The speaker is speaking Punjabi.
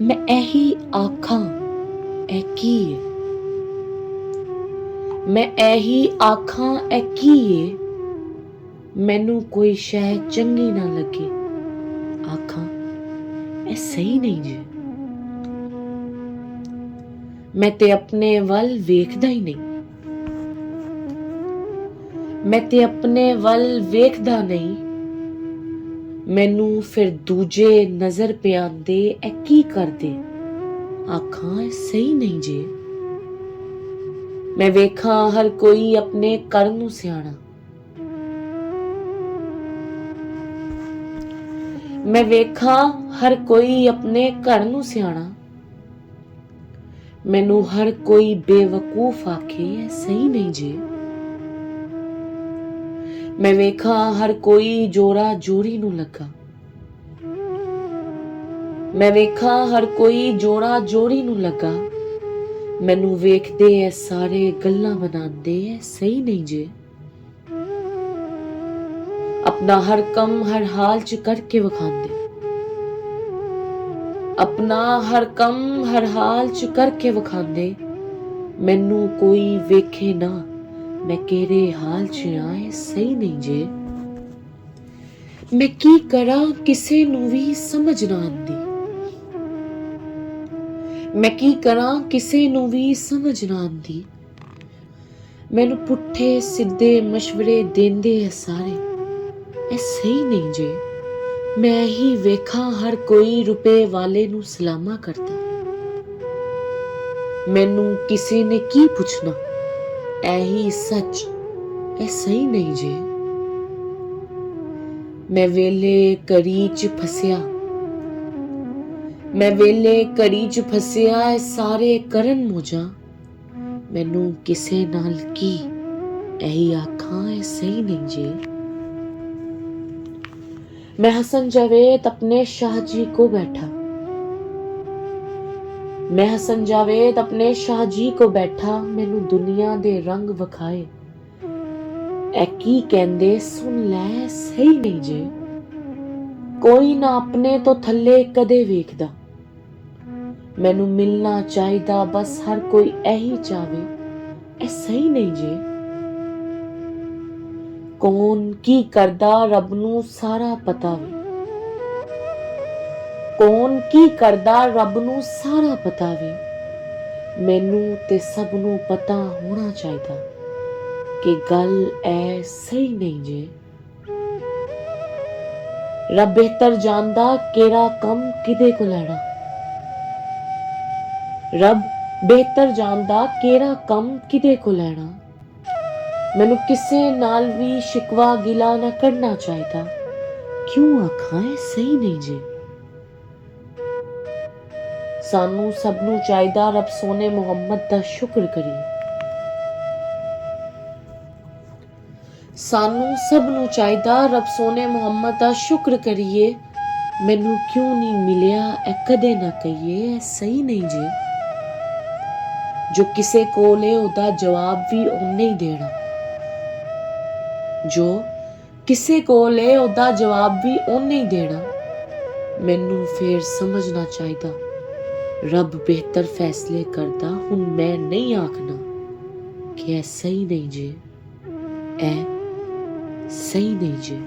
मैं ਇਹੀ ਆਖਾਂ ਇਹ ਕੀ ਏ। ਮੈਂ ਇਹੀ ਆਖਾਂ ਇਹ ਕੀ ਏ। ਮੈਨੂੰ ਕੋਈ ਸ਼ੈ ਚੰਗੀ ਨਾ ਲੱਗੇ ਆਖਾਂ ਇਹ ਸਹੀ ਨਹੀਂ ਜੇ। ਮੈਂ ਤੇ ਆਪਣੇ ਵੱਲ ਵੇਖਦਾ ਹੀ ਨਹੀਂ। ਮੈਂ ਤੇ ਆਪਣੇ ਵੱਲ ਵੇਖਦਾ ਨਹੀਂ। ਮੈਨੂੰ ਫਿਰ ਦੂਜੇ ਨਜ਼ਰ ਪਿਆਉਂਦੇ ਇਹ ਕੀ ਕਰਦੇ ਆਖਾਂ ਇਹ ਸਹੀ ਨਹੀਂ ਜੇ। ਮੈਂ ਵੇਖਾਂ ਹਰ ਕੋਈ ਆਪਣੇ ਘਰ ਨੂੰ ਸਿਆਣਾ। ਮੈਂ ਵੇਖਾਂ ਹਰ ਕੋਈ ਆਪਣੇ ਘਰ ਨੂੰ ਸਿਆਣਾ। ਮੈਨੂੰ ਹਰ ਕੋਈ ਬੇਵਕੂਫ ਆਖੇ ਇਹ ਸਹੀ ਨਹੀਂ ਜੇ। ਮੈਂ ਵੇਖਾਂ ਹਰ ਕੋਈ ਜੋੜਾ ਜੋੜੀ ਨੂੰ ਲੱਗਾ। ਮੈਂ ਵੇਖਾਂ ਹਰ ਕੋਈ ਜੋੜਾ ਜੋੜੀ ਨੂੰ ਲੱਗਾ। ਮੈਨੂੰ ਵੇਖਦੇ ਐ ਸਾਰੇ ਗੱਲਾਂ ਬਣਾਉਂਦੇ ਐ ਸਹੀ ਨਹੀਂ ਜੇ। ਆਪਣਾ ਹਰ ਕੰਮ ਹਰ ਹਾਲ ਚ ਕਰਕੇ ਵਿਖਾਉਂਦੇ। ਆਪਣਾ ਹਰ ਕੰਮ ਹਰ ਹਾਲ ਚ ਕਰਕੇ ਵਿਖਾਉਂਦੇ। ਮੈਨੂੰ ਕੋਈ ਵੇਖੇ ਨਾ ਮੈਂ ਕਿਹੜੇ ਹਾਲ ਚ ਆਏ ਸਹੀ ਨਹੀਂ ਜੇ। ਮੈਂ ਕੀ ਕਰਾਂ ਕਿਸੇ ਨੂੰ ਵੀ ਸਮਝ ਨਾ ਆਉਂਦੀ। ਮੈਂ ਕੀ ਕਰਾਂ ਕਿਸੇ ਨੂੰ ਵੀ ਸਮਝ ਨਾ ਆਉਂਦੀ। ਮੈਨੂੰ ਪੁੱਠੇ ਸਿੱਧੇ ਮਸ਼ਵਰੇ ਦਿੰਦੇ ਐ ਸਾਰੇ ਇਹ ਸਹੀ ਨਹੀਂ ਜੇ। ਮੈਂ ਹੀ ਵੇਖਾਂ ਹਰ ਕੋਈ ਰੁਪਏ ਵਾਲੇ ਨੂੰ ਸਲਾਮਾ ਕਰਦਾ। ਮੈਨੂੰ ਕਿਸੇ ਨੇ ਕੀ ਪੁੱਛਣਾ ਇਹੀ ਸੱਚ ਇਹ ਸਹੀ ਨਹੀਂ ਜੇ। ਮੈਂ ਵੇਲੇ ਘੜੀ ਚ ਫਸਿਆ। ਮੈਂ ਵੇਲੇ ਘੜੀ ਚ ਫਸਿਆ ਇਹ ਸਾਰੇ ਕਰਨ ਮੋਜਾਂ। ਮੈਨੂੰ ਕਿਸੇ ਨਾਲ ਕੀ ਇਹੀ ਆਖਾਂ ਇਹ ਸਹੀ ਨਹੀਂ ਜੇ। मैं हसन जावेद अपने शाह जी को बैठा। मैं हसन जावेद अपने शाह जी को बैठा। मैनू दुनिया दे रंग विखाए ए की कहंदे सुन लै सही नहीं जे। कोई ना अपने तो थल्ले कदे वेखदा। मैनू मिलना चाहिदा बस हर कोई यही चाहे ए सही नहीं जे। कौन की करदा रब नू सारा पता वे। कौन की करदा रब नू सारा पता वे। मैनू ते सब नू पता होना चाहिदा कि गल ऐ सही नहीं जे। रब बेहतर जानदा केड़ा कम किदे को लैना। रब बेहतर जानदा केड़ा कम किदे को लैना। मैनू किसे नाल भी शिकवा गिला ना करना चाहिदा। क्यों आखां ऐ सही नहीं जे। सानू सबनू चाहिदा रब सोने मुहम्मद दा शुक्र करिए। सानू सबनू चाहिदा रब सोने मुहम्मद दा शुक्र करिए। मैनू क्यों नहीं मिलिया ए कदे ना कहिए ए सही नहीं जे। जो किसे कोले ओदा जवाब भी ओने ही देना। जो किसे कोल है ओदा जवाब भी ओने ही देना। मैनू फिर समझना चाहिदा रब बेहतर फैसले करदा। हुण मैं नहीं आखना कि ऐ सही नहीं जे। ऐ सही नहीं जे।